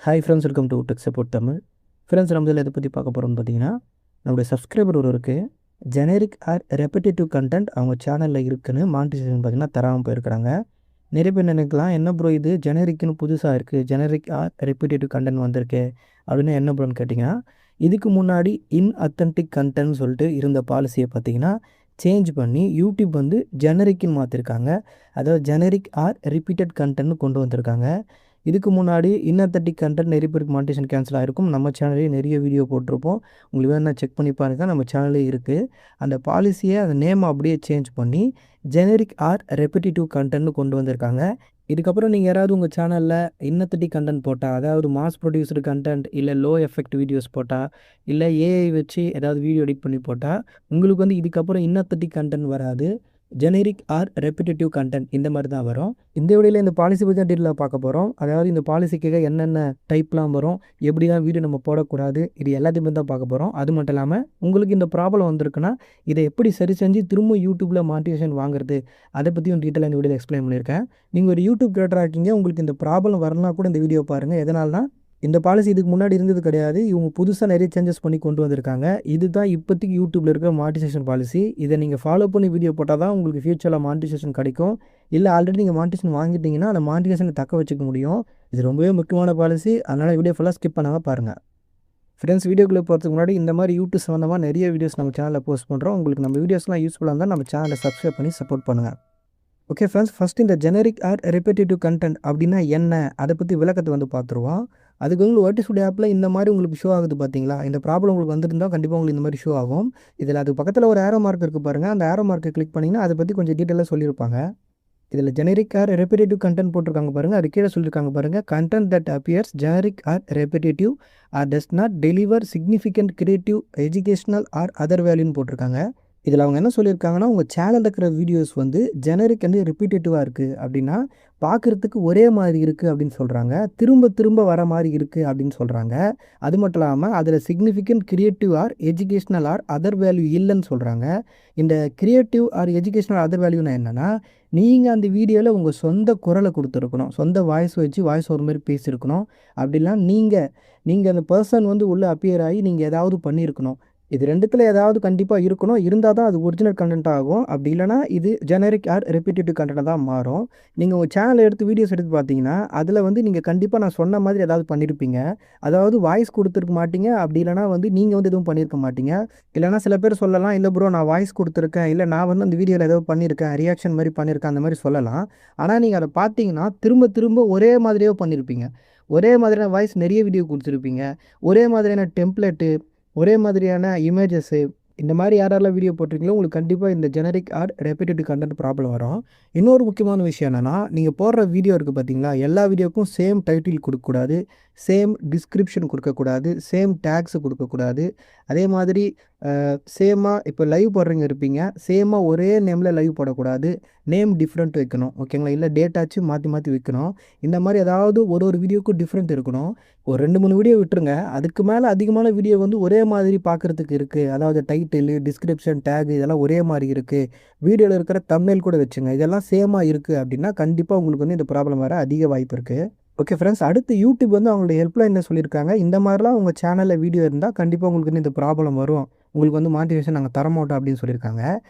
Hi friends, welcome to tech support Tamil. Friends, நம்ம இதில் எதை பற்றி பார்க்க போகிறோம்னு பார்த்தீங்கன்னா, நம்முடைய சப்ஸ்கிரைபர் ஒருவருக்கு ஜெனரிக் ஆர் ரெப்பிட்டேட்டிவ் கண்டென்ட் அவங்க சேனலில் இருக்குன்னு மானிட்டைசேஷன் பார்த்தீங்கன்னா தராமல் போயிருக்கிறாங்க. நிறைய பேர் நினைக்கலாம், என்ன ப்ரோ இது ஜெனரிக்னு புதுசாக இருக்குது, ஜெனரிக் ஆர் ரெப்பிட்டேட்டிவ் கண்டென்ட் வந்திருக்கு அப்படின்னு என்ன ப்ரோன்னு கேட்டிங்கன்னா, இதுக்கு முன்னாடி இன்அத்தன்டிக் கண்டென்ட்னு சொல்லிட்டு இருந்த பாலிசியை பார்த்தீங்கன்னா சேஞ்ச் பண்ணி யூடியூப் வந்து ஜெனரிக்னு மாற்றிருக்காங்க. அதாவது ஜெனரிக் ஆர் ரிப்பீட்டட் கண்டென்ட்னு கொண்டு வந்திருக்காங்க. இதுக்கு முன்னாடி இன்அத்தன்டிக் கண்டென்ட் நிறைய பேருக்கு மானிட்டைசேஷன் கேன்சல் ஆகிருக்கும். நம்ம சேனல்லே நிறைய வீடியோ போட்டிருப்போம். உங்களுக்கு வேணா செக் பண்ணி பாருங்கள், நம்ம சேனலே இருக்குது. அந்த பாலிசியை அந்த நேமை அப்படியே சேஞ்ச் பண்ணி ஜெனரிக் ஆர் ரெப்பிட்டேட்டிவ் கண்டென்ட்னு கொண்டு வந்திருக்காங்க. இதுக்கப்புறம் நீங்கள் யாராவது உங்கள் சேனலில் இன்அத்தன்டிக் கண்டென்ட் போட்டால், அதாவது மாஸ் ப்ரொடியூஸ்டு கண்டென்ட் இல்லை லோ எஃபெக்ட் வீடியோஸ் போட்டால், இல்லை ஏஐ வச்சு ஏதாவது வீடியோ எடிட் பண்ணி போட்டால், உங்களுக்கு வந்து இதுக்கப்புறம் இன்அத்தன்டிக் கண்டென்ட் வராது, ஜெனரிக் ஆர் ரெப்பிட்டேட்டிவ் கண்டென்ட் இந்த மாதிரி தான் வரும். இந்த வீடியோவில் இந்த பாலிசி பற்றி தான் டீட்டெயிலாக பார்க்க போகிறோம். அதாவது இந்த பாலிசிக்காக என்னென்ன டைப்லாம் வரும், எப்படிலாம் வீடியோ நம்ம போடக்கூடாது, இது எல்லாத்தையுமே தான் பார்க்க போகிறோம். அது மட்டும் இல்லாமல் உங்களுக்கு இந்த ப்ராப்ளம் வந்திருக்குன்னா இதை எப்படி சரி செஞ்சு திரும்ப யூடியூப்பில் மானிட்டைசேஷன் வாங்குறது, அதை பற்றியும் டீட்டெயிலாக இந்த வீடியோவில் எக்ஸ்பிளைன் பண்ணியிருக்கேன். நீங்கள் ஒரு யூடியூப் கிரியேட்டராக இருக்கீங்க, உங்களுக்கு இந்த ப்ராப்ளம் வரலாம் கூட இந்த வீடியோ பாருங்கள். எதனால்னா இந்த பாலிசி இதுக்கு முன்னாடி இருந்தது கிடையாது. இவங்க புதுசாக நிறைய சேஞ்சஸ் பண்ணி கொண்டு வந்திருக்காங்க. இதுதான் இப்போதைக்கு யூடியூப்பில் இருக்கிற மானிட்டைசேஷன் பாலிசி. இதை நீங்கள் ஃபாலோ பண்ணி வீடியோ போட்டால் தான் உங்களுக்கு ஃபியூச்சரில் மானிட்டைசேஷன் கிடைக்கும். இல்லை ஆல்ரெடி நீங்கள் மானிட்டைசேஷன் வாங்கிட்டீங்கன்னா அந்த மானிட்டைசேஷனை தக்க வச்சுக்க முடியும். இது ரொம்பவே முக்கியமான பாலிசி. அதனால் வீடியோ ஃபுல்லாக ஸ்கிப் பண்ணாமல் பாருங்கள். ஃப்ரெண்ட்ஸ், வீடியோக்குள்ளே போகிறதுக்கு முன்னாடி இந்த மாதிரி யூடியூப் சம்மந்தமாக நிறைய வீடியோஸ் நம்ம சேனலில் போஸ்ட் பண்ணுறோம். உங்களுக்கு நம்ம வீடியோஸ்லாம் யூஸ்ஃபுல்லாக இருந்தால் நம்ம சேனலை சப்ஸ்கிரைப் பண்ணி சப்போர்ட் பண்ணுங்கள். ஓகே ஃப்ரெண்ட்ஸ், ஃபஸ்ட்டு இந்த ஜெனரிக் ஆர் ரெப்பிட்டேட்டிவ் கண்டென்ட் அப்படின்னா என்ன, அதை பற்றி விளக்கத்தை வந்து பார்த்துருவோம். அதுக்கு வந்து வாட்டிஸ்ஃபுட் ஆப்பில் இந்த மாதிரி உங்களுக்கு ஷோ ஆகுது பார்த்தீங்களா, இந்த ப்ராப்ளம் உங்களுக்கு வந்துருந்தால் கண்டிப்பாக உங்களுக்கு இந்த மாதிரி ஷோ ஆகும். இதில் அது பக்கத்தில் ஒரு ஆரோ மார்க் இருக்குது பாருங்கள், அந்த ஆரோ மார்க்கை கிளிக் பண்ணிங்கன்னா அதை பற்றி கொஞ்சம் டீட்டெயிலாக சொல்லியிருப்பாங்க. இதில் ஜெனரிக் ஆர் ரெப்பிட்டேட்டிவ் கண்டென்ட் போட்டிருக்காங்க பாருங்கள், அது கீழே சொல்லியிருக்காங்க பாருங்கள், content that appears generic or repetitive or does not deliver significant creative educational or other வேல்யூன்னு போட்டிருக்காங்க. இதில் அவங்க என்ன சொல்லியிருக்காங்கன்னா, உங்கள் சேனலில் இருக்கிற வீடியோஸ் வந்து ஜெனரிக் வந்து ரிப்பீட்டேட்டிவாக இருக்குது அப்படின்னா பார்க்குறதுக்கு ஒரே மாதிரி இருக்குது அப்படின்னு சொல்கிறாங்க. திரும்ப திரும்ப வர மாதிரி இருக்குது அப்படின்னு சொல்கிறாங்க. அது மட்டும் இல்லாமல் அதில் significant creative or educational or other value இல்லைன்னு சொல்கிறாங்க. இந்த கிரியேட்டிவ் ஆர் எஜுகேஷ்னல் அதர் வேல்யூனா என்னென்னா, நீங்கள் அந்த வீடியோவில் உங்கள் சொந்த குரலை கொடுத்துருக்கணும், சொந்த வாய்ஸ் வச்சு வாய்ஸ் ஒரு மாதிரி பேசியிருக்கணும். அப்படிலாம் நீங்கள் அந்த பர்சன் வந்து உள்ளே அப்பியர் ஆகி நீங்கள் ஏதாவது பண்ணியிருக்கணும். இது ரெண்டுத்தில் ஏதாவது கண்டிப்பாக இருக்கணும். இருந்தால் தான் அது ஒரிஜினல் கண்டென்ட் ஆகும். அப்படி இல்லைனா இது ஜெனரிக் ஆர் ரெப்பிட்டேட்டிவ் கண்டென்ட்டாக தான் மாறும். நீங்கள் உங்கள் சேனலை எடுத்து வீடியோஸ் எடுத்து பார்த்தீங்கன்னா அதில் வந்து நீங்கள் கண்டிப்பாக நான் சொன்ன மாதிரி ஏதாவது பண்ணியிருப்பீங்க. அதாவது வாய்ஸ் கொடுத்துருக்க மாட்டீங்க. அப்படி இல்லைனா வந்து நீங்கள் வந்து எதுவும் பண்ணியிருக்க மாட்டீங்க. இல்லைனா சில பேர் சொல்லலாம், இல்லை ப்ரோ நான் வாய்ஸ் கொடுத்துருக்கேன், இல்லை நான் வந்து அந்த வீடியோவில் ஏதோ பண்ணியிருக்கேன், ரியாக்ஷன் மாதிரி பண்ணியிருக்கேன், அந்த மாதிரி சொல்லலாம். ஆனால் நீங்கள் அதை பார்த்தீங்கன்னா திரும்ப திரும்ப ஒரே மாதிரியே பண்ணியிருப்பீங்க. ஒரே மாதிரியான வாய்ஸ் நிறைய வீடியோ கொடுத்துருப்பீங்க. ஒரே மாதிரியான டெம்ப்ளேட்டு, ஒரே மாதிரியான இமேஜஸ்ஸு, இந்த மாதிரி யாரெல்லாம் வீடியோ போட்டிருக்கீங்களோ உங்களுக்கு கண்டிப்பாக இந்த generic or repetitive content problem வரும். இன்னொரு முக்கியமான விஷயம் என்னென்னா, நீங்கள் போடுற வீடியோ இருக்குது பார்த்தீங்களா, எல்லா வீடியோக்கும் சேம் டைட்டில் கொடுக்கக்கூடாது, சேம் டிஸ்கிரிப்ஷன் கொடுக்கக்கூடாது, சேம் டேக்ஸு கொடுக்கக்கூடாது. அதே மாதிரி சேமாக இப்போ லைவ் போடுறவங்க இருப்பீங்க, சேமாக ஒரே நேமில் லைவ் போடக்கூடாது, நேம் டிஃப்ரெண்ட் வைக்கணும். ஓகேங்களா? இல்லை டேட்டாச்சும் மாற்றி மாற்றி வைக்கணும். இந்த மாதிரி ஏதாவது ஒரு வீடியோக்கும் டிஃப்ரெண்ட் இருக்கணும். ஒரு 2-3 வீடியோ விட்டுருங்க. அதுக்கு மேலே அதிகமான வீடியோ வந்து ஒரே மாதிரி பார்க்குறதுக்கு இருக்குது. அதாவது டைட்டில், டிஸ்கிரிப்ஷன், டேக் இதெல்லாம் ஒரே மாதிரி இருக்குது. வீடியோவில் இருக்கிற தம்ப்நெயில் கூட வச்சுங்க. இதெல்லாம் சேமாக இருக்குது அப்படின்னா கண்டிப்பாக உங்களுக்கு வந்து இந்த ப்ராப்ளம் வர அதிக வாய்ப்பு இருக்குது. ஓகே ஃப்ரெண்ட்ஸ், அடுத்து யூடியூப் வந்து அவங்களுடைய ஹெல்ப்லைனில் சொல்லியிருக்காங்க, இந்த மாதிரிலாம் உங்கள் சேனலில் வீடியோ இருந்தால் கண்டிப்பாக உங்களுக்கு வந்து இந்த ப்ராப்ளம் வரும், உங்களுக்கு வந்து மானிட்டைசேஷன் நாங்கள் தரமாட்டோம் அப்படின்னு சொல்லியிருக்காங்க.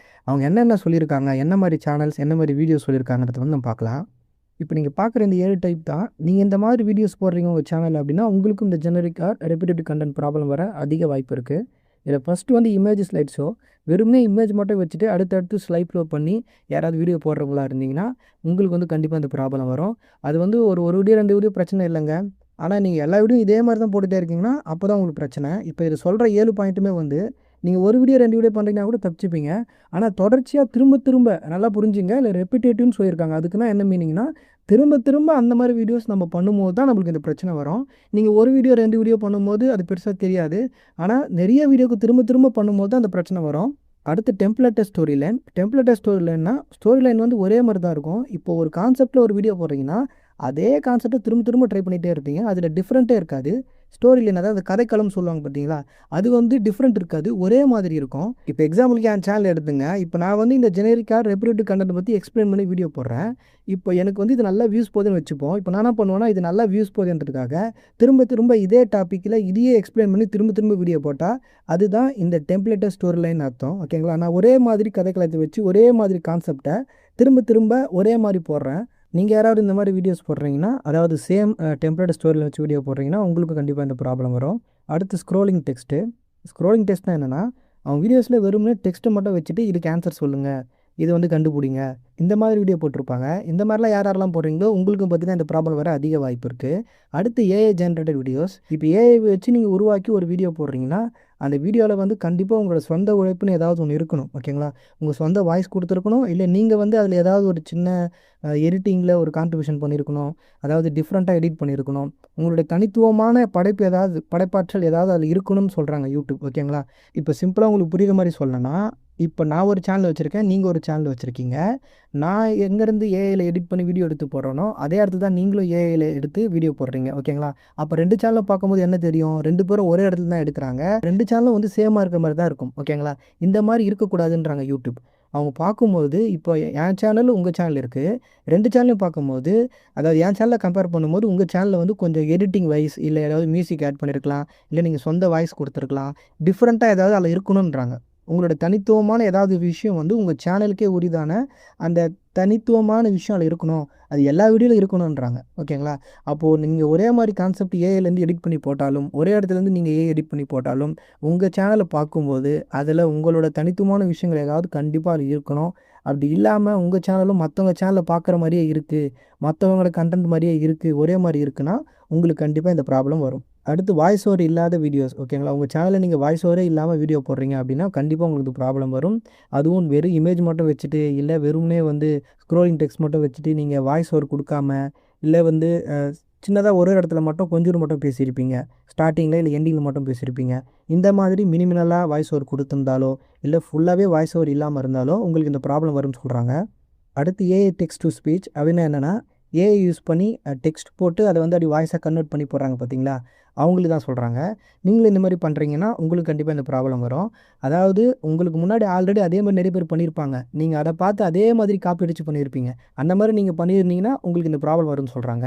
அவங்க என்னென்ன சொல்லியிருக்காங்க, என்ன மாதிரி சேனல்ஸ், என்ன மாதிரி வீடியோஸ் சொல்லியிருக்காங்கிறத வந்து நம்ம பார்க்கலாம். இப்போ நீங்கள் பார்க்குற இந்த 7 டைப் தான். நீங்கள் இந்த மாதிரி வீடியோஸ் போடுறீங்க உங்கள் சேனல் அப்படின்னா உங்களுக்கும் இந்த generic or repetitive content problem வர அதிக வாய்ப்பு இருக்குது. இதில் ஃபஸ்ட்டு வந்து இமேஜ் ஸ்லைட் ஷோ. வெறுமனே இமேஜ் மட்டும் வச்சுட்டு அடுத்தடுத்து ஸ்லைட் ஷோ பண்ணி யாராவது வீடியோ போடுறவங்களா இருந்தீங்கன்னா உங்களுக்கு வந்து கண்டிப்பாக இந்த ப்ராப்ளம் வரும். அது வந்து ஒரு வீடியோ 2 வீடியோ பிரச்சனை இல்லைங்க. ஆனால் நீங்கள் எல்லா வீடியோ இதே மாதிரி தான் போட்டுகிட்டே இருக்கீங்கன்னா அப்போ தான் உங்களுக்கு பிரச்சனை. இப்போ இது சொல்கிற 7 பாயிண்ட்டுமே வந்து நீங்கள் ஒரு வீடியோ 2 வீடியோ பண்ணுறீங்கன்னா கூட தப்பிச்சுப்பீங்க. ஆனால் தொடர்ச்சியாக திரும்ப நல்லா புரிஞ்சுங்க. இல்லை ரெப்பிட்டேட்டிவ்னு சொல்லியிருக்காங்க. அதுக்குன்னா என்ன மீனிங்னா, திரும்ப அந்த மாதிரி வீடியோஸ் நம்ம பண்ணும்போது தான் நம்மளுக்கு இந்த பிரச்சனை வரும். நீங்கள் ஒரு வீடியோ 2 வீடியோ பண்ணும்போது அது பெருசாக தெரியாது. ஆனால் நிறைய வீடியோக்கு திரும்ப பண்ணும்போது தான் அந்த பிரச்சனை வரும். அடுத்து template story line. Template story லைன்னா, ஸ்டோரி லைன் வந்து ஒரே மாதிரி தான் இருக்கும். இப்போ ஒரு கான்செப்ட்டில் ஒரு வீடியோ போடுறீங்கன்னா அதே கான்செப்ட்டை திரும்ப திரும்ப ட்ரை பண்ணிகிட்டே இருப்பீங்க. அதில் டிஃப்ரெண்ட்டே இருக்காது. ஸ்டோரி லைன் அதாவது கதைக்களம்னு சொல்லுவாங்க பார்த்தீங்களா? அது வந்து டிஃப்ரெண்ட் இருக்காது. ஒரே மாதிரி இருக்கும். இப்போ எக்ஸாம்பிளுக்கு என் சேனல் எடுத்துங்க. இப்போ நான் வந்து இந்த ஜெனரிக்கா ரெப்யூட்டட் கன்டென்ட் பத்தி எக்ஸ்பிளைன் பண்ணி வீடியோ போடுறேன். இப்போ எனக்கு வந்து இது நல்லா வியூஸ் போகுதுன்னு வச்சுப்போம். இப்போ நான் என்ன பண்ணுவேன்னா, இது நல்லா வியூஸ் போகுதுன்றதுக்காக திரும்ப திரும்ப இதே டாப்பிக்கில் இதையே எக்ஸ்பிளைன் பண்ணி திரும்ப திரும்ப வீடியோ போட்டால் அதுதான் இந்த டெம்ப்ளேட்டட் ஸ்டோரி லைன் அர்த்தம். ஓகேங்களா? நான் ஒரே மாதிரி கதைக்களத்தை வச்சு ஒரே மாதிரி கான்செப்டை திரும்ப திரும்ப ஒரே மாதிரி போடுறேன். நீங்கள் யாராவது இந்த மாதிரி வீடியோஸ் போடுறீங்கன்னா, அதாவது சேம் டெம்ப்ளேட் ஸ்டோரியில் வச்சு வீடியோ போடுறீங்கன்னா, உங்களுக்கு கண்டிப்பாக இந்த ப்ராப்ளம் வரும். அடுத்து ஸ்க்ரோலிங் டெக்ஸ்ட்டு. ஸ்க்ரோலிங் டெக்ஸ்ட்னா என்னென்னா, அவங்க வீடியோஸில் வெறுமனே டெக்ஸ்ட்டை மட்டும் வச்சுட்டு இதுக்கு ஆன்சர் சொல்லுங்கள், இது வந்து கண்டுபிடிங்க, இந்த மாதிரி வீடியோ போட்டிருப்பாங்க. இந்த மாதிரிலாம் யாரெல்லாம் போடுறீங்களோ உங்களுக்கும் பார்த்தீங்கன்னா இந்த ப்ராப்ளம் வர அதிக வாய்ப்பு இருக்குது. அடுத்து ஏஐ ஜென்ரேட்டட் வீடியோஸ். இப்போ ஏஐ வச்சு நீங்கள் உருவாக்கி ஒரு வீடியோ போடுறீங்கன்னா, அந்த வீடியோவில் வந்து கண்டிப்பாக உங்களோட சொந்த உழைப்புன்னு ஏதாவது ஒன்று இருக்கணும். ஓகேங்களா? உங்கள் சொந்த வாய்ஸ் கொடுத்துருக்கணும். இல்லை நீங்கள் வந்து அதில் ஏதாவது ஒரு சின்ன எடிட்டிங்கில் ஒரு கான்ட்ரிபியூஷன் பண்ணியிருக்கணும். அதாவது டிஃப்ரெண்ட்டாக எடிட் பண்ணியிருக்கணும். உங்களுடைய தனித்துவமான படைப்பு ஏதாவது படைப்பாற்றல் ஏதாவது அதில் இருக்கணும்னு சொல்கிறாங்க யூடியூப். ஓகேங்களா? இப்போ சிம்பிளாக உங்களுக்கு புரியுற மாதிரி சொல்லணும்னா, இப்போ நான் ஒரு சேனல் வச்சுருக்கேன், நீங்கள் ஒரு சேனல் வச்சுருக்கீங்க. நான் எங்கேருந்து ஏஐயில் எடிட் பண்ணி வீடியோ எடுத்து போடுறேனோ, அதே இடத்துல தான் நீங்களும் ஏஐயில் எடுத்து வீடியோ போடுறீங்க. ஓகேங்களா? அப்போ 2 சேனலை பார்க்கும்போது என்ன தெரியும்? 2 பேரும் ஒரே இடத்துல தான் எடுக்கிறாங்க. 2 சேனலும் வந்து சேமாக இருக்கிற மாதிரி தான் இருக்கும். ஓகேங்களா? இந்த மாதிரி இருக்கக்கூடாதுன்றாங்க யூடியூப். அவங்க பார்க்கும்போது இப்போ என் சேனல், உங்கள் சேனல் இருக்குது. 2 சேனலையும் பார்க்கும்போது, அதாவது என் சேனலை கம்பேர் பண்ணும்போது உங்கள் சேனலில் வந்து கொஞ்சம் எடிட்டிங் வைஸ் இல்லை ஏதாவது மியூசிக் ஆட் பண்ணியிருக்கலாம். இல்லை நீங்கள் சொந்த வாய்ஸ் கொடுத்துருக்கலாம். டிஃப்ரெண்ட்டாக ஏதாவது அதில் இருக்கணுன்றாங்க. உங்களோட தனித்துவமான ஏதாவது விஷயம் வந்து உங்கள் சேனலுக்கே உரிதான அந்த தனித்துவமான விஷயம் அதில் இருக்கணும். அது எல்லா வீடியோவிலும் இருக்கணுன்றாங்க. ஓகேங்களா? அப்போது நீங்கள் ஒரே மாதிரி கான்செப்ட் ஏஐலேருந்து எடிட் பண்ணி போட்டாலும், ஒரே இடத்துலேருந்து நீங்கள் ஏஐ எடிட் பண்ணி போட்டாலும், உங்கள் சேனலை பார்க்கும்போது அதில் உங்களோட தனித்துவமான விஷயங்கள் ஏதாவது கண்டிப்பாக அது இருக்கணும். அப்படி இல்லாமல் உங்கள் சேனலும் மற்றவங்க சேனலை பார்க்குற மாதிரியே இருக்குது, மற்றவங்களோட கண்டென்ட் மாதிரியே இருக்குது, ஒரே மாதிரி இருக்குன்னா உங்களுக்கு கண்டிப்பாக இந்த ப்ராப்ளம் வரும். அடுத்து வாய்ஸ் ஓவர் இல்லாத வீடியோஸ். ஓகேங்களா? உங்கள் சேனலில் நீங்கள் வாய்ஸ் ஓவரே இல்லாமல் வீடியோ போடுறீங்க அப்படின்னா கண்டிப்பாக உங்களுக்கு ப்ராப்ளம் வரும். அதுவும் வெறும் இமேஜ் மட்டும் வச்சுட்டு, இல்லை வெறுமனே வந்து ஸ்க்ரோலிங் டெக்ஸ்ட் மட்டும் வச்சுட்டு நீங்கள் வாய்ஸ் ஓவர் கொடுக்காம, இல்லை வந்து சின்னதாக ஒரு இடத்துல மட்டும் கொஞ்சம் மட்டும் பேசியிருப்பீங்க. ஸ்டார்டிங்கில் இல்லை எண்டிங்கில் மட்டும் பேசியிருப்பீங்க. இந்த மாதிரி மினிமலாக வாய்ஸ் ஓவர் கொடுத்துருந்தாலோ, இல்லை ஃபுல்லாகவே வாய்ஸ் ஓவர் இல்லாமல் இருந்தாலோ உங்களுக்கு இந்த ப்ராப்ளம் வரும்னு சொல்கிறாங்க. அடுத்து ஏஐ டெக்ஸ்ட் டு ஸ்பீச் அப்படின்னா என்னென்னா, ஏஐ யூஸ் பண்ணி டெக்ஸ்ட் போட்டு அதை வந்து அப்படி வாய்ஸாக கன்வெர்ட் பண்ணி போடுறாங்க பார்த்தீங்களா? அவங்களுக்கு தான் சொல்கிறாங்க. நீங்களும் இந்த மாதிரி பண்ணுறீங்கன்னா உங்களுக்கு கண்டிப்பாக இந்த ப்ராப்ளம் வரும். அதாவது உங்களுக்கு முன்னாடி ஆல்ரெடி அதே மாதிரி நிறைய பேர் பண்ணியிருப்பாங்க. நீங்கள் அதை பார்த்து அதே மாதிரி காப்பி அடித்து பண்ணியிருப்பீங்க. அந்த மாதிரி நீங்கள் பண்ணியிருந்தீங்கன்னா உங்களுக்கு இந்த ப்ராப்ளம் வரும்னு சொல்கிறாங்க.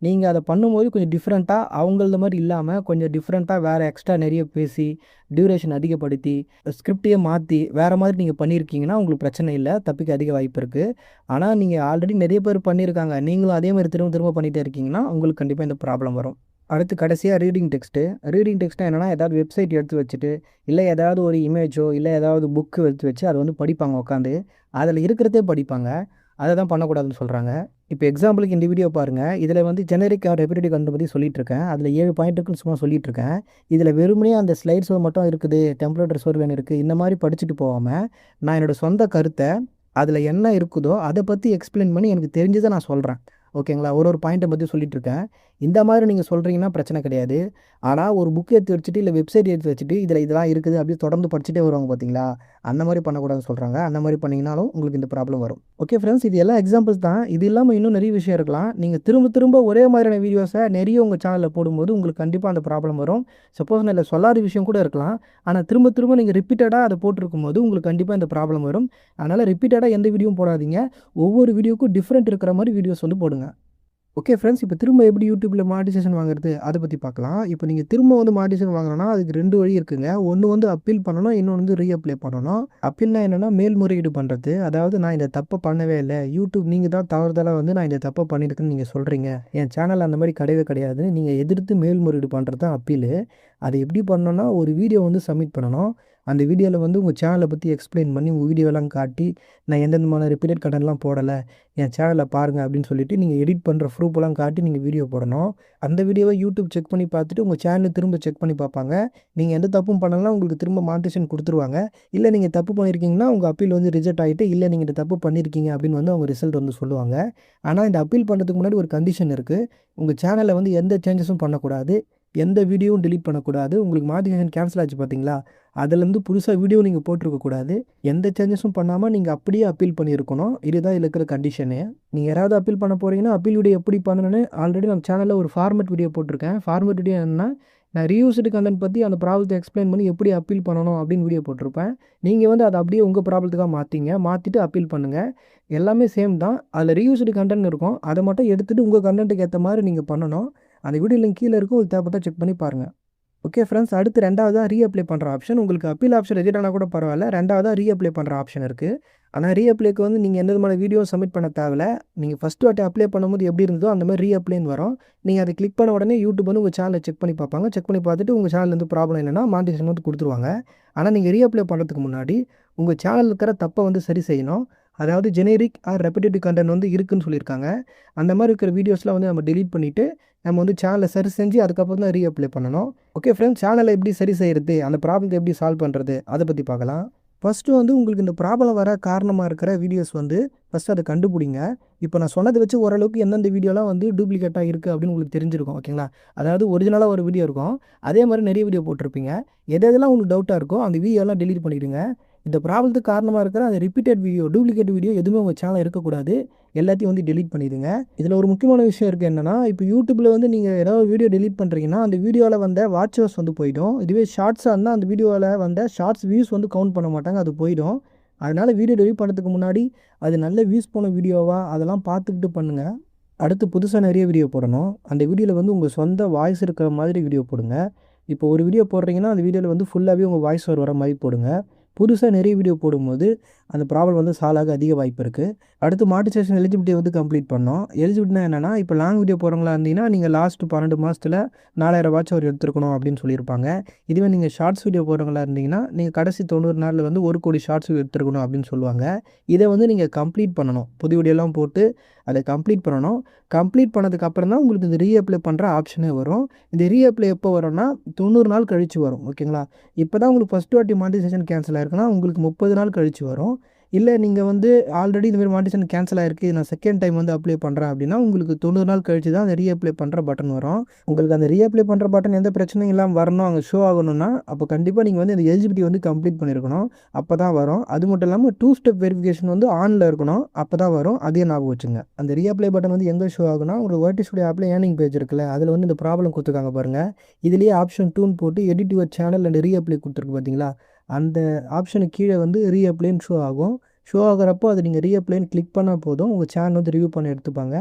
நீங்கள் அதை பண்ணும்போது கொஞ்சம் டிஃப்ரெண்ட்டாக அவங்களது மாதிரி இல்லாமல் கொஞ்சம் டிஃப்ரெண்ட்டாக வேறு எக்ஸ்ட்ரா நிறைய பேசி, டியூரேஷன் அதிகப்படுத்தி, ஸ்கிரிப்டையே மாற்றி வேறு மாதிரி நீங்கள் பண்ணியிருக்கீங்கன்னா உங்களுக்கு பிரச்சனை இல்லை. தப்பிக்க அதிக வாய்ப்பு இருக்குது. ஆனால் நீங்கள் ஆல்ரெடி நிறைய பேர் பண்ணியிருக்காங்க. நீங்களும் அதே மாதிரி திரும்ப திரும்ப பண்ணிகிட்டே இருக்கீங்கன்னா உங்களுக்கு கண்டிப்பாக இந்த ப்ராப்ளம் வரும். அடுத்து கடைசியாக ரீடிங் டெக்ஸ்ட்டு. ரீடிங் டெக்ஸ்ட்னா என்னென்னா, ஏதாவது வெப்சைட் எடுத்து வச்சுட்டு, இல்லை ஏதாவது ஒரு இமேஜோ, இல்லை ஏதாவது புக்கு எடுத்து வச்சு அதை வந்து படிப்பாங்க உட்காந்து. அதில் இருக்கிறதே படிப்பாங்க. அதை தான் பண்ணக்கூடாதுன்னு சொல்கிறாங்க. இப்போ எக்ஸாம்பிளுக்கு இந்த வீடியோ பாருங்கள். இதில் வந்து ஜெனரிக் ஆர் ரெப்யூட்டட் கன்டென்ட் பற்றி சொல்லிட்டு இருக்கேன். அதில் 7 பாயிண்ட் இருக்குன்னு சும்மா சொல்லிட்டு இருக்கேன். இதில் வெறுமனே அந்த ஸ்லைட்ஸோ மட்டும் இருக்குது, டெம்ப்ளேட் சோர்வேன் இருக்குது, இந்த மாதிரி படிச்சுட்டு போகாமல், நான் என்னோடய சொந்த கருத்தை அதில் என்ன இருக்குதோ அதை பற்றி எக்ஸ்பிளைன் பண்ணி எனக்கு தெரிஞ்சதை நான் சொல்கிறேன். ஓகேங்களா? ஒரு பாயிண்ட்டை பற்றி சொல்லிட்டுருக்கேன். இந்த மாதிரி நீங்கள் சொல்கிறீங்கன்னா பிரச்சனை கிடையாது. ஆனால் ஒரு புக் எடுத்து வச்சுட்டு, இல்லை வெப்சைட் எடுத்து வச்சுட்டு, இதில் இதெல்லாம் இருக்குது அப்படியே தொடர்ந்து படிச்சுட்டே வருவாங்க பார்த்தீங்களா? அந்த மாதிரி பண்ணக்கூடாதுன்னு சொல்கிறாங்க. அந்த மாதிரி பண்ணிங்கனாலும் உங்களுக்கு இந்த ப்ராப்ளம் வரும். ஓகே ஃப்ரெண்ட்ஸ், இது எல்லாம் எக்ஸாம்பிள்ஸ் தான். இது இல்லாமல் இன்னும் நிறைய விஷயம் இருக்கலாம். நீங்கள் திரும்ப திரும்ப ஒரே மாதிரியான வீடியோஸை நிறைய உங்கள் சேனலில் போடும்போது உங்களுக்கு கண்டிப்பாக அந்த ப்ராப்ளம் வரும். சப்போஸ் நான் இல்லை சொல்லாத விஷயம் கூட இருக்கலாம். ஆனால் திரும்ப திரும்ப நீங்கள் ரிப்பீட்டடாக அதை போட்டிருக்கும்போது உங்களுக்கு கண்டிப்பாக இந்த ப்ராப்ளம் வரும். அதனால் ரிப்பீட்டடாக எந்த வீடியோவும் போடாதீங்க. ஒவ்வொரு வீடியோக்கும் டிஃப்ரெண்ட் இருக்கிற மாதிரி வீடியோஸ் வந்து போடுங்க. ஓகே ஃப்ரெண்ட்ஸ், இப்போ திரும்ப எப்படி யூடியூப்பில் மானிட்டைசேஷன் வாங்குறது அதை பற்றி பார்க்கலாம். இப்போ நீங்கள் திரும்ப வந்து மானிட்டைசேஷன் வாங்கணும்னா அதுக்கு 2 வழி இருக்குங்க. ஒன்று வந்து அப்பீல் பண்ணணும், இன்னொன்று வந்து ரீஅப்ளை பண்ணணும். அப்பீல்னா என்னென்னா மேல்முறையீடு பண்ணுறது. அதாவது நான் இந்த தப்பை பண்ணவே இல்லை, யூடியூப் நீங்கள் தான் தவறுதலாக வந்து நான் இந்த தப்பை பண்ணியிருக்கேன்னு நீங்கள் சொல்கிறீங்க, என் சேனல் அந்த மாதிரி கிடையவே கிடையாது, நீங்கள் எதிர்த்து மேல்முறையீடு பண்ணுறது தான் அப்பீல். அதை எப்படி பண்ணணும்னா, ஒரு வீடியோ வந்து சப்மிட் பண்ணணும். அந்த வீடியோவில் வந்து உங்கள் சேனலை பற்றி எக்ஸ்பிளைன் பண்ணி உங்கள் வீடியோலாம் காட்டி, நான் எந்தெந்தமான ரிப்பீட்டட் கண்டென்ட்லாம் போடலை, என் சேனலை பாருங்கள் அப்படின்னு சொல்லிட்டு நீங்கள் எடிட் பண்ணுற ப்ரூஃபெல்லாம் காட்டி நீங்கள் வீடியோ போடணும். அந்த வீடியோவை யூடியூப் செக் பண்ணி பார்த்துட்டு உங்கள் சேனலை திரும்ப செக் பண்ணி பார்ப்பாங்க. நீங்கள் எந்த தப்பும் பண்ணலாம், உங்களுக்கு திரும்ப மானிட்டைசேஷன் கொடுத்துருவாங்க. இல்லை நீங்கள் தப்பு பண்ணியிருக்கீங்கன்னா உங்கள் அப்பீல் வந்து ரிஜெக்ட் ஆகிட்டு, இல்லை நீங்கள் இந்த தப்பு பண்ணியிருக்கீங்க அப்படின்னு வந்து அவங்க ரிசல்ட் வந்து சொல்லுவாங்க. ஆனால் இந்த அப்பீல் பண்ணுறதுக்கு முன்னாடி ஒரு கண்டிஷன் இருக்குது. உங்கள் சேனலில் வந்து எந்த சேஞ்சஸும் பண்ணக்கூடாது. எந்த வீடியோவும் டெலீட் பண்ணக்கூடாது. உங்களுக்கு மானிடைசேஷன் கேன்சல் ஆச்சு பார்த்தீங்களா, அதுலேருந்து புதுசா வீடியோ நீங்கள் போட்டிருக்கக்கூடாது. எந்த சேஞ்சஸும் பண்ணாமல் நீங்கள் அப்படியே அப்பீல் பண்ணியிருக்கணும். இதுதான் இதில் இருக்கிற கண்டிஷனு. நீங்கள் யாராவது அப்பீல் பண்ண போகிறீங்கன்னா, அப்பீல் வீடியோ எப்படி பண்ணணும்னு ஆல்ரெடி நம்ம சேனலில் ஒரு ஃபார்மேட் வீடியோ போட்டிருக்கேன். ஃபார்மேட் வீடியோ என்னன்னா, நான் ரீயூஸ்டு கன்டென்ட் பற்றி அந்த ப்ராப்ளத்தை எக்ஸ்பிளைன் பண்ணி எப்படி அப்பீல் பண்ணணும் அப்படின்னு வீடியோ போட்டிருப்பேன். நீங்கள் வந்து அதை அப்படியே உங்கள் ப்ராப்ளத்துக்காக மாற்றிட்டு அப்பீல் பண்ணுங்கள். எல்லாமே சேம் தான். அதில் ரீயூஸ்டு கன்டென்ட் இருக்கும். அதை மட்டும் எடுத்துகிட்டு உங்கள் கன்டென்ட்டுக்கு ஏற்ற மாதிரி நீங்கள் பண்ணணும். அந்த வீடியோ லிங்க் கீழே இருக்கும். உங்களுக்கு தேவைப்பட்டால் செக் பண்ணி பாருங்கள். ஓகே ஃப்ரெண்ட்ஸ், அடுத்து 2வதா ரீஅப்ளை பண்ணுற ஆப்ஷன். உங்களுக்கு அப்பீல் ஆப்ஷன் ரிஜெக்ட் ஆனால் கூட பரவாயில்ல. 2வதா ரீஅப்ளை பண்ணுற ஆப்ஷன் இருக்குது. ஆனால் ரீஅப்ளைக்கு வந்து நீங்கள் எந்த விதமான வீடியோ சப்மிட் பண்ண தேவையில்ல. நீங்கள் ஃபஸ்ட்டு வாட்டி அப்ளை பண்ணும்போது எப்படி இருந்ததோ அந்த மாதிரி ரீஅப்ளைன்னு வரும். நீங்கள் அதை கிளிக் பண்ண உடனே யூடியூப் வந்து உங்கள் சேனலை செக் பண்ணி பார்ப்பாங்க. செக் பண்ணி பார்த்துட்டு உங்கள் சேனல்லேருந்து ப்ராப்ளம் இல்லைன்னா மானிடைசேஷன் வந்து கொடுத்துருவாங்க. ஆனால் நீங்கள் ரீஅப்ளை பண்ணுறதுக்கு முன்னாடி உங்கள் சேனலில் இருக்கிற தப்பை வந்து சரி செய்யணும். அதாவது ஜெனரிக் ஆர் ரெப்பிட்டேட்டிவ் கண்டென்ட் வந்து இருக்குதுன்னு சொல்லியிருக்காங்க. அந்த மாதிரி இருக்கிற வீடியோஸ்லாம் வந்து நம்ம டெலீட் பண்ணிவிட்டு நம்ம வந்து சேனலை சரி செஞ்சு அதுக்கப்புறம் தான் ரீஅப்ளை பண்ணணும். ஓகே ஃப்ரெண்ட்ஸ், சேனலை எப்படி சரி செய்கிறது, அந்த ப்ராப்ளத்தை எப்படி சால்வ் பண்ணுறது அதை பற்றி பார்க்கலாம். ஃபஸ்ட்டு வந்து உங்களுக்கு இந்த ப்ராப்ளம் வர காரணமாக இருக்கிற வீடியோஸ் வந்து ஃபஸ்ட்டு அதை கண்டுபிடிங்க. இப்போ நான் சொன்னதை வச்சு ஓரளவுக்கு எந்தெந்த வீடியோலாம் வந்து டூப்ளிகேட்டாக இருக்குது அப்படின்னு உங்களுக்கு தெரிஞ்சிருக்கும். ஓகேங்களா, அதாவது ஒரிஜினலாக ஒரு வீடியோ இருக்கும், அதே மாதிரி நிறைய வீடியோ போட்டிருப்பீங்க. எதெல்லாம் உங்களுக்கு டவுட்டாக இருக்கோ அந்த வீடியோலாம் டெலீட் பண்ணிவிடுங்க. இந்த ப்ராப்ளத்துக்கு காரணமாக இருக்கிற அந்த ரிப்பீட்டட் வீடியோ, டூப்ளிகேட் வீடியோ எதுவுமே உங்கள் சேனல் இருக்கக்கூடாது. எல்லாத்தையும் வந்து டெலீட் பண்ணிடுங்க. இதில் ஒரு முக்கியமான விஷயம் இருக்குது என்னென்னா, இப்போ யூடியூப்பில் வந்து நீங்கள் ஏதாவது வீடியோ டெலீட் பண்ணுறீங்கன்னா அந்த வீடியோவில் வந்த வாட்ச் ஹவர்ஸ் வந்து போயிடும். இதுவே ஷார்ட்ஸாக இருந்தால் அந்த வீடியோவில் வந்த ஷார்ட்ஸ் வியூஸ் வந்து கவுண்ட் பண்ண மாட்டாங்க, அது போயிடும். அதனால் வீடியோ டெலீட் பண்ணுறதுக்கு முன்னாடி அது நல்ல வியூஸ் போன வீடியோவா அதெல்லாம் பார்த்துக்கிட்டு பண்ணுங்கள். அடுத்து புதுசாக நிறைய வீடியோ போடணும். அந்த வீடியோவில் வந்து உங்கள் சொந்த வாய்ஸ் இருக்கிற மாதிரி வீடியோ போடுங்க. இப்போ ஒரு வீடியோ போடுறீங்கன்னா அந்த வீடியோவில் வந்து ஃபுல்லாகவே உங்கள் வாய்ஸ் வர மாதிரி போடுங்க. புதுசாக நிறைய வீடியோ போடும்போது அந்த ப்ராப்ளம் வந்து சால்வ் ஆக அதிக வாய்ப்பு இருக்குது. அடுத்து மானிடைசேஷன் எலிஜிபிலிட்டி வந்து கம்ப்ளீட் பண்ணோம். எலிஜிபிலிட்டினா என்னென்னா, இப்போ லாங் வீடியோ போகிறவங்களா இருந்தீங்கன்னா நீங்கள் லாஸ்ட் 12 மாதத்தில் 4000 வாட்ச் அவர் எடுத்துருக்கணும் அப்படின்னு சொல்லியிருப்பாங்க. இதுவே நீங்கள் ஷார்ட்ஸ் வீடியோ போகிறவங்களா இருந்தீங்கன்னா நீங்கள் கடைசி 90 நாளில் வந்து 1 கோடி ஷார்ட்ஸ் எடுத்துருக்கணும் அப்படின்னு சொல்லுவாங்க. இதை வந்து நீங்கள் கம்ப்ளீட் பண்ணணும். புது வீடியோலாம் போட்டு அதை கம்ப்ளீட் பண்ணணும். கம்ப்ளீட் பண்ணதுக்கு அப்புறம் தான் உங்களுக்கு இந்த ரீஅப்ளை பண்ணுற ஆப்ஷனே வரும். இந்த ரீஅப்ளை எப்போ வரும்னா 90 நாள் கழித்து வரும். ஓகேங்களா, இப்போ தான் உங்களுக்கு ஃபஸ்ட்டு வாட்டி மானிடைசேஷன் கேன்சல் ஆயிருக்குன்னா உங்களுக்கு 30 நாள் கழித்து வரும். இல்லை நீங்கள் வந்து ஆல்ரெடி இந்தமாதிரி மானிடைசேஷன் கேன்சல் ஆகிருக்கு, நான் செகண்ட் டைம் வந்து அப்ளை பண்ணுறேன் அப்படின்னா உங்களுக்கு 90 நாள் கழித்து தான் அந்த ரீஅப்ளை பண்ணுற பட்டன் வரும். உங்களுக்கு அந்த ரீஅப்ளை பண்ணுற பட்டன் எந்த பிரச்சனையும் இல்லாமல் வரணும், அங்கே ஷோ ஆகணும்னா அப்போ கண்டிப்பாக நீங்கள் வந்து இந்த எலிஜிபிலிட்டி வந்து கம்ப்ளீட் பண்ணியிருக்கணும். அப்போ தான் வரும். அது மட்டும் இல்லாமல் 2 ஸ்டெப் வெரிஃபிகேஷன் வந்து ஆனில் இருக்கணும். அப்போ தான் வரும். அதே ஞாபகம் வச்சுங்க. அந்த ரீஅப்ளை பட்டன் வந்து எங்கே ஷோ ஆகுனா, ஒரு வேர்டிஸ்டுடியோ ஆப்பில் ஏர்னிங் பேஜ் இருக்குல்ல, அதில் வந்து இந்த ப்ராப்ளம் கொடுத்துருக்காங்க பாருங்கள். இதுலேயே ஆப்ஷன் 2ன்னு போட்டு edit your channel and reapply கொடுத்துருக்கு பார்த்தீங்களா, அந்த ஆப்ஷனுக்கு கீழே வந்து ரீஅப்ளைன்னு ஷோ ஆகும். ஷோ ஆகிறப்போ அதை நீங்கள் ரீஅப்ளைன்னு கிளிக் பண்ணால் போதும், உங்கள் சேனல் வந்து ரிவ்யூ பண்ணி எடுத்துப்பாங்க.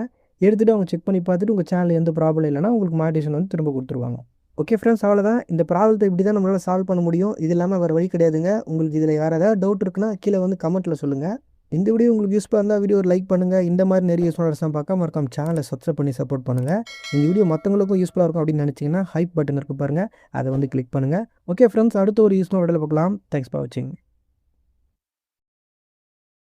எடுத்துகிட்டு அவங்க செக் பண்ணி பார்த்துட்டு உங்கள் சேனல் எந்த ப்ராப்ளம் இல்லைனா உங்களுக்கு மானிடைசேஷன் வந்து திரும்ப கொடுத்துருவாங்க. ஓகே ஃப்ரெண்ட்ஸ், அவ்வளோதான். இந்த ப்ராப்ளத்தை இப்படி தான் நம்மளால் சால்வ் பண்ண முடியும். இது இல்லாமல் வேறு வழி கிடையாதுங்க. உங்களுக்கு இதில் வேறு ஏதாவது டவுட் இருக்குன்னா கீழே வந்து கமெண்ட்டில் சொல்லுங்கள். இந்த வீடியோ உங்களுக்கு யூஸ்ஃபுல்லாக இருந்தால் வீடியோ ஒரு லைக் பண்ணுங்கள். இந்த மாதிரி நிறைய யூஸ்ஃபுல்லாக பார்க்க மறக்காம சேனலை சப்ஸ்கிரைப் பண்ணி சப்போர்ட் பண்ணுங்கள். இந்த வீடியோ மற்றவங்களுக்கும் யூஸ்ஃபுல்லாக இருக்கும் அப்படின்னு நினச்சிங்கன்னா ஹைப் பட்டன் இருக்குது பாருங்கள், அதை வந்து கிளிக் பண்ணுங்கள். ஓகே ஃப்ரெண்ட்ஸ், அடுத்த ஒரு யூஸ்ஃபுல்லாக வீடியோவில் பார்க்கலாம். தேங்க்ஸ் ஃபார் வாட்சிங்.